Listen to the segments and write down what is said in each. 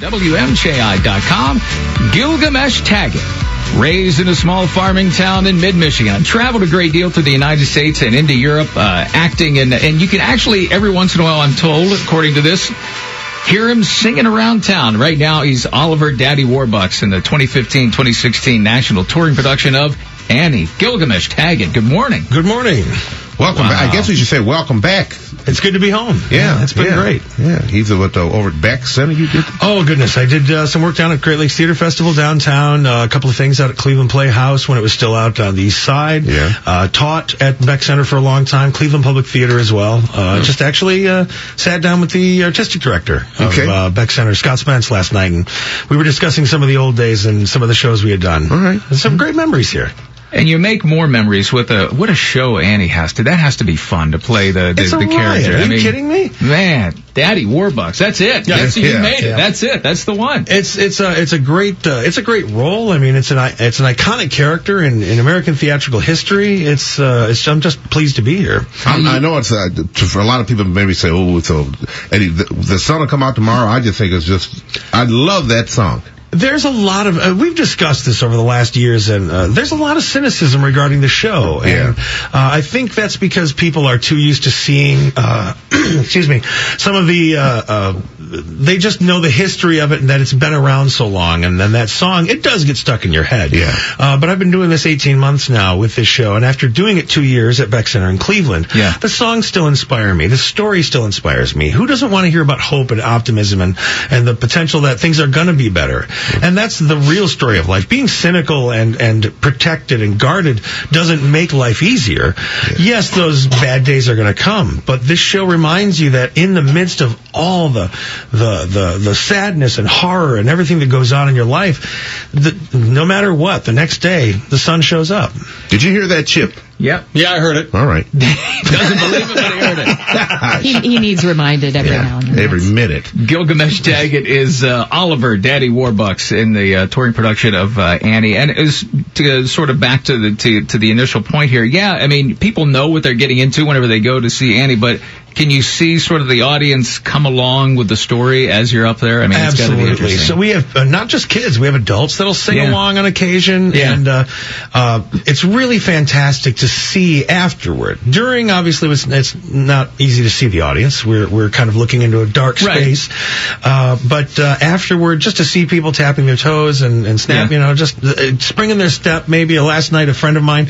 WMJI.com. Gilgamesh Taggett. Raised in a small farming town in mid-Michigan. Traveled a great deal through the United States and into Europe, acting. And you can actually, every once in a while, I'm told, according to this, hear him singing around town. Right now, he's Oliver Daddy Warbucks in the 2015-2016 national touring production of Annie. Gilgamesh Taggett, good morning. Good morning. Welcome back. I guess we should say welcome back. It's good to be home. Yeah, it's been great. Yeah, he's over at Beck Center you did? Oh, goodness. I did some work down at Great Lakes Theater Festival downtown, a couple of things out at Cleveland Playhouse when it was still out on the east side. Yeah. Taught at Beck Center for a long time, Cleveland Public Theater as well. Just actually sat down with the artistic director of Beck Center, Scott Spence, last night, and we were discussing some of the old days and some of the shows we had done. All right. Some great memories here. And you make more memories with what a show Annie has to. That has to be fun to play the character. Are you kidding me? Man, Daddy Warbucks. That's it. You made it. That's it. That's the one. It's a great role. I mean, it's an iconic character in American theatrical history. I'm just pleased to be here. I know it's for a lot of people maybe say, oh, so Eddie, the song will come out tomorrow. I just think I love that song. There's a lot of, we've discussed this over the last years, and there's a lot of cynicism regarding the show. And I think that's because people are too used to seeing, some of the, they just know the history of it and that it's been around so long. And then that song, it does get stuck in your head. Yeah. But I've been doing this 18 months now with this show, and after doing it 2 years at Beck Center in Cleveland, the songs still inspire me. The story still inspires me. Who doesn't want to hear about hope and optimism and the potential that things are going to be better? And that's the real story of life. Being cynical and protected and guarded doesn't make life easier. Yes, those bad days are going to come, but this show reminds you that in the midst of all the sadness and horror and everything that goes on in your life, no matter what, the next day the sun shows up. Did you hear that, Chip? Yep. Yeah, I heard it. All right. He doesn't believe it, but he heard it. He needs reminded every now and then. Every minute. Gilgamesh Taggett is Oliver Daddy Warbucks in the touring production of Annie. And it was sort of back to the initial point here. Yeah, I mean, people know what they're getting into whenever they go to see Annie, but can you see sort of the audience come along with the story as you're up there? I mean, it's got to be interesting. So we have not just kids, we have adults that'll sing along on occasion, and it's really fantastic to see afterward. During, obviously, it's not easy to see the audience. We're kind of looking into a dark space, but afterward, just to see people tapping their toes and snap, just springing their step. Maybe last night, a friend of mine,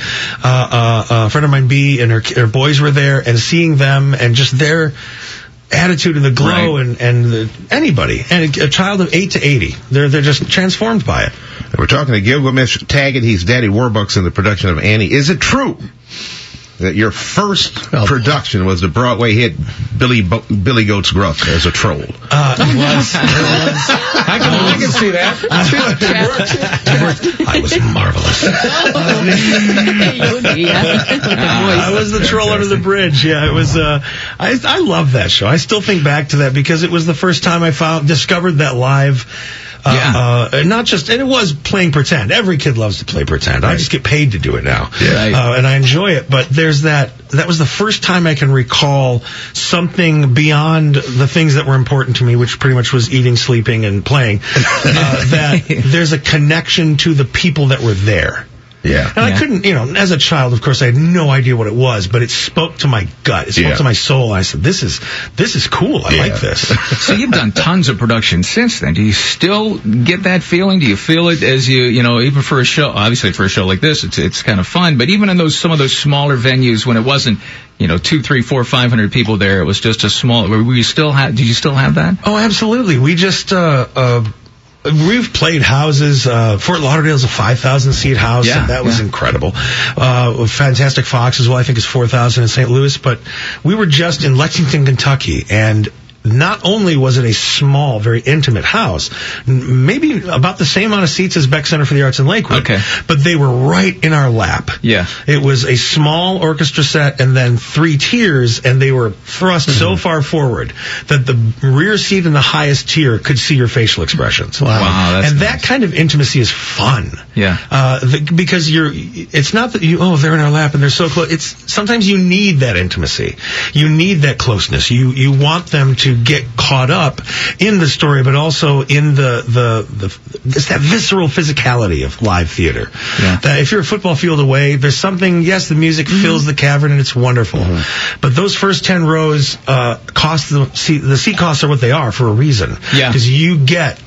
B, and her boys were there, and seeing them and just their attitude and the glow and anybody, and a child of 8 to 80, they're just transformed by it. We're talking to Gilgamesh Taggett. He's Daddy Warbucks in the production of Annie. Is it true that your first production was the Broadway hit Billy Goat's Gruff as a troll? It was. I can see that. I was marvelous. I was the troll under the bridge. Yeah, it was. I love that show. I still think back to that because it was the first time I discovered that live. Not just, and it was playing pretend. Every kid loves to play pretend. I just get paid to do it now. And I enjoy it. But there's that was the first time I can recall something beyond the things that were important to me, which pretty much was eating, sleeping, and playing, that there's a connection to the people that were there. Yeah. And I couldn't, as a child, of course, I had no idea what it was, but it spoke to my gut. It spoke to my soul. I said, this is cool. I like this. So you've done tons of production since then. Do you still get that feeling? Do you feel it as even for a show, obviously for a show like this, it's kind of fun, but even in some of those smaller venues when it wasn't, 2, 3, 4, 500 people there, it was just a small, did you still have that? Oh, absolutely. We just, we've played houses. Fort Lauderdale's a 5,000-seat house. Yeah, that was incredible. Fantastic Fox as well, I think, is 4,000 in St. Louis. But we were just in Lexington, Kentucky, and not only was it a small, very intimate house, maybe about the same amount of seats as Beck Center for the Arts in Lakewood, but they were right in our lap. Yeah. It was a small orchestra set and then 3 tiers, and they were thrust so far forward that the rear seat in the highest tier could see your facial expressions. Wow, that's and that kind of intimacy is fun. Yeah. Because it's not that they're in our lap and they're so close. Sometimes you need that intimacy. You need that closeness. You want them to get caught up in the story, but also in it's that visceral physicality of live theater. Yeah. That if you're a football field away, there's something, yes, the music fills the cavern and it's wonderful. But those first 10 rows, the seat costs are what they are for a reason. Yeah. Because you get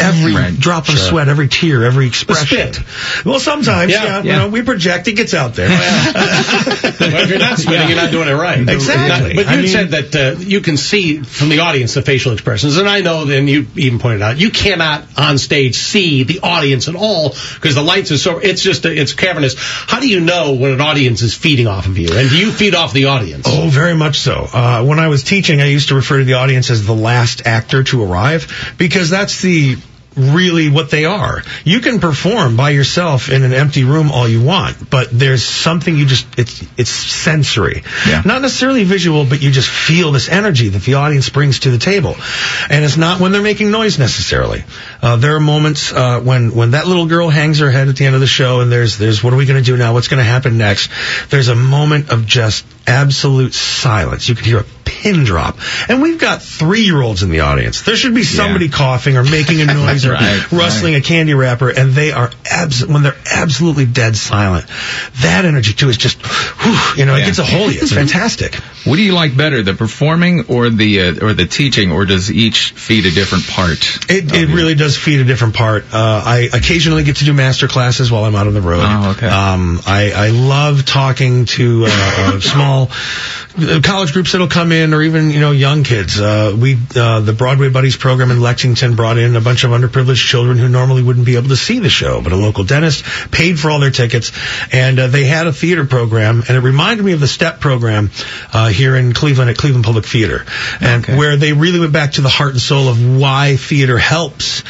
every drop of sweat, every tear, every expression. Well, sometimes, we project, it gets out there. Well, if you're not spitting, you're not doing it right. Exactly. But you said that you can see from the audience the facial expressions, and I know, and you even pointed out, you cannot on stage see the audience at all because the lights are so, it's cavernous. How do you know when an audience is feeding off of you? And do you feed off the audience? Oh, very much so. When I was teaching, I used to refer to the audience as the last actor to arrive, because that's really what they are. You can perform by yourself in an empty room all you want, but there's something it's sensory. Yeah. Not necessarily visual, but you just feel this energy that the audience brings to the table. And it's not when they're making noise necessarily. There are moments when that little girl hangs her head at the end of the show and there's what are we going to do now? What's going to happen next? There's a moment of just absolute silence. You could hear a pin drop. And we've got 3-year-olds in the audience. There should be somebody coughing or making a noise or rustling a candy wrapper, and they are when they're absolutely dead silent. That energy too is just, it gets a hold of you. It's fantastic. What do you like better, the performing or the teaching, or does each feed a different part? It really does feed a different part. I occasionally get to do master classes while I'm out on the road. Oh, okay. I love talking to small college groups that'll come in, or even young kids. The Broadway Buddies program in Lexington brought in a bunch of underprivileged children who normally wouldn't be able to see the show, but a local dentist paid for all their tickets, and they had a theater program, and it reminded me of the STEP program here in Cleveland at Cleveland Public Theater, and where they really went back to the heart and soul of why theater helps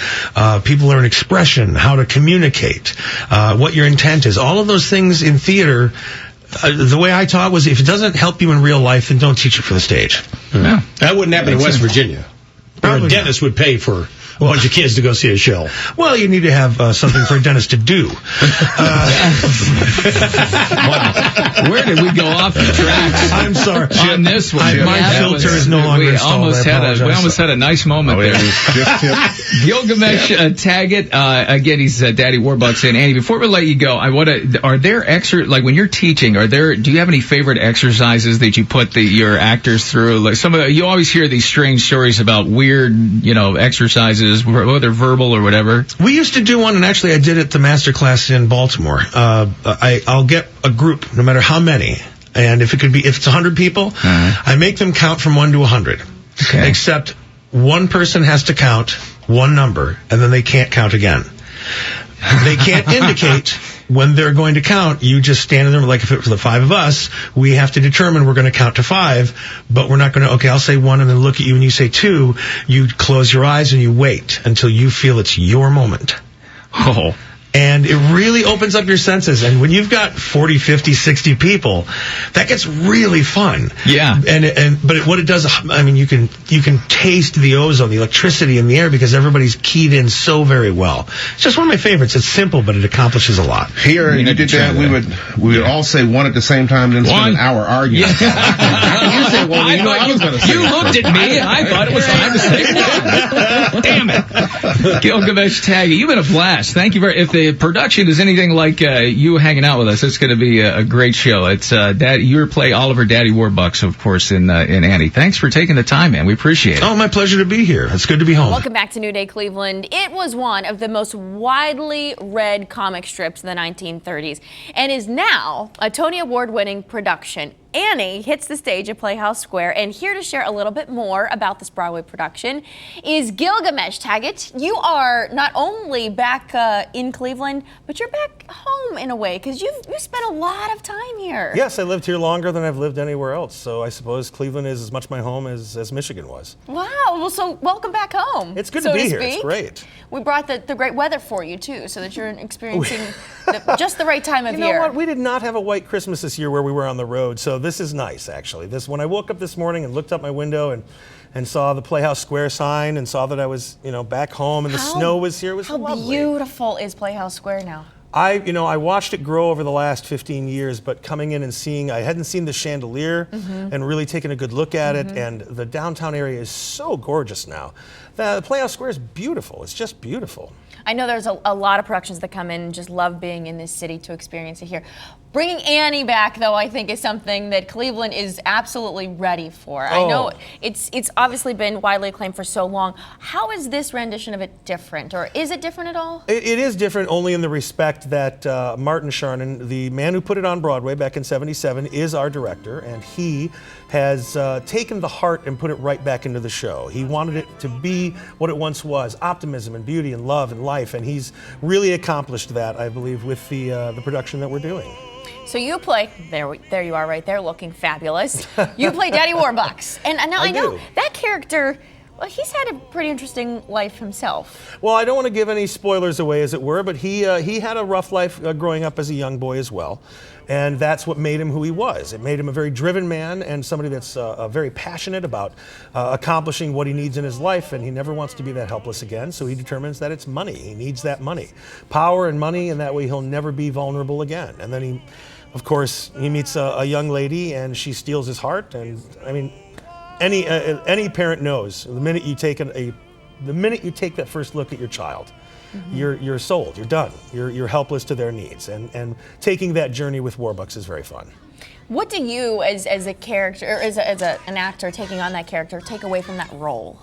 people learn expression, how to communicate, what your intent is. All of those things in theater. The way I taught was, if it doesn't help you in real life, then don't teach it for the stage. Yeah. That wouldn't happen in West Virginia. Where a dentist would pay for a bunch of kids to go see a show. Well, you need to have something for a dentist to do. Wow. Where did we go off the tracks? I'm sorry. On this one. My filter is no longer installed. We almost had a nice moment there. Gilgamesh Taggett, again, he's Daddy Warbucks. And Annie, before we let you go, are there like when you're teaching, do you have any favorite exercises that you put your actors through? Like you always hear these strange stories about weird, exercises, whether verbal or whatever. We used to do one, and actually I did it at the master class in Baltimore. I'll get a group, no matter how many, and if it's 100 people, I make them count from 1 to 100. Okay. Except one person has to count one number, and then they can't count again. They can't indicate when they're going to count. You just stand in there, like if it was the 5 of us, we have to determine we're going to count to 5, but we're not going to, okay, I'll say 1 and then look at you and you say 2. You close your eyes and you wait until you feel it's your moment. Oh. And it really opens up your senses. And when you've got 40, 50, 60 people, that gets really fun. Yeah. But what it does, I mean, you can taste the ozone, the electricity in the air, because everybody's keyed in so very well. It's just one of my favorites. It's simple, but it accomplishes a lot. Here, you did that. We would all say 1 at the same time, then spend an hour arguing. Yeah. You said 1. I was going to say. You looked at me, and I thought it was time to say 1. Damn it. Gilgamesh Taggett, you've been a blast. Thank you very much. If the production is anything like you hanging out with us, it's going to be a great show. It's you play Oliver Daddy Warbucks, of course, in Annie. Thanks for taking the time, man. We appreciate it. Oh, my pleasure to be here. It's good to be home. Welcome back to New Day Cleveland. It was one of the most widely read comic strips in the 1930s and is now a Tony Award-winning production. Annie hits the stage at Playhouse Square, and here to share a little bit more about this Broadway production is Gilgamesh Taggett. You are not only back in Cleveland, but you're back home in a way, because you spent a lot of time here. Yes, I lived here longer than I've lived anywhere else, so I suppose Cleveland is as much my home as Michigan was. Wow, well, so welcome back home. It's good to be here. It's great. We brought the great weather for you, too, so that you're experiencing just the right time of year. You know what? We did not have a white Christmas this year where we were on the road, so this is nice, actually. When I woke up this morning and looked out my window and saw the Playhouse Square sign and saw that I was, back home and the snow was here, it was lovely. How beautiful is Playhouse Square now? I watched it grow over the last 15 years, but coming in and seeing, I hadn't seen the chandelier and really taking a good look at it, and the downtown area is so gorgeous now. The Playhouse Square is beautiful. It's just beautiful. I know there's a lot of productions that come in and just love being in this city to experience it here. Bringing Annie back, though, I think is something that Cleveland is absolutely ready for. I know it's obviously been widely acclaimed for so long. How is this rendition of it different, or is it different at all? It is different only in the respect that Martin Charnin, the man who put it on Broadway back in '77, is our director, and he has taken the heart and put it right back into the show. He wanted it to be what it once was, optimism and beauty and love and life, and he's really accomplished that, I believe, with the production that we're doing. So you play, there you are right there, looking fabulous. You play Daddy Warbucks. And now I know that character, well, he's had a pretty interesting life himself. Well, I don't want to give any spoilers away, as it were, but he had a rough life growing up as a young boy as well. And that's what made him who he was. It made him a very driven man and somebody that's very passionate about accomplishing what he needs in his life, and he never wants to be that helpless again, so he determines that it's money. He needs that money. Power and money, and that way he'll never be vulnerable again. And then he, of course, he meets a young lady, and she steals his heart, and I mean, any parent knows the minute you take that first look at your child, you're sold. You're done. You're helpless to their needs, and taking that journey with Warbucks is very fun. What do you, as a character, or as an actor taking on that character, take away from that role?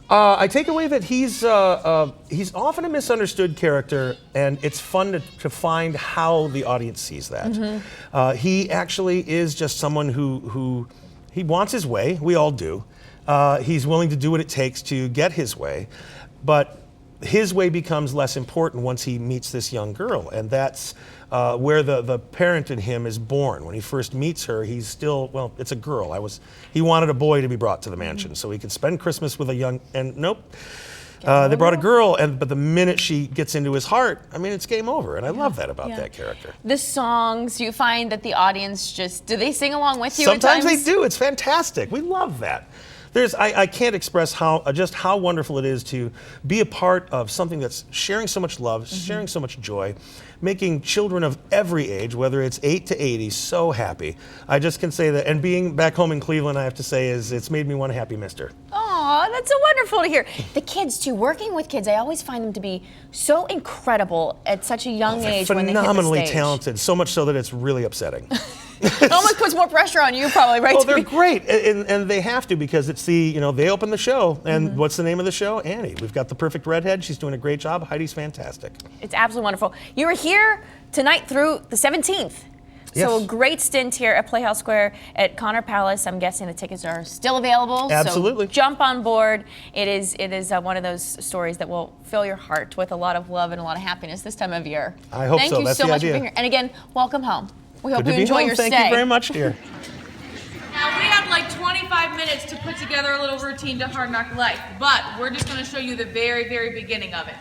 I take away that he's often a misunderstood character, and it's fun to find how the audience sees that. He actually is just someone who he wants his way. We all do. He's willing to do what it takes to get his way, but his way becomes less important once he meets this young girl, and that's where the parent in him is born. When he first meets her, he's still, well, it's a girl. He wanted a boy to be brought to the mansion so he could spend Christmas with a young, and nope. They brought a girl, but the minute she gets into his heart, I mean, it's game over, and I love that about that character. The songs, you find that the audience do they sing along with you Sometimes at times? they do. It's fantastic. We love that. I can't express just how wonderful it is to be a part of something that's sharing so much love, sharing so much joy, making children of every age, whether it's 8 to 80, so happy. I just can say that, and being back home in Cleveland, I have to say, it's made me one happy mister. Aw, that's so wonderful to hear. The kids, too, working with kids, I always find them to be so incredible at such a young age when they hit the stage. Phenomenally talented, so much so that it's really upsetting. It almost puts more pressure on you, probably, right? Well, they're great, and they have to, because it's they open the show, and what's the name of the show? Annie. We've got the perfect redhead. She's doing a great job. Heidi's fantastic. It's absolutely wonderful. You were here tonight through the 17th. So a great stint here at Playhouse Square at Connor Palace. I'm guessing the tickets are still available. Absolutely. So jump on board. It is one of those stories that will fill your heart with a lot of love and a lot of happiness this time of year. I hope so. Thank you That's so the much idea. for being here. And again, welcome home. We hope Good you to be enjoy home. your Thank stay. you very much, dear. Now, we have like 25 minutes to put together a little routine to Hard Knock Life, but we're just going to show you the very, very beginning of it.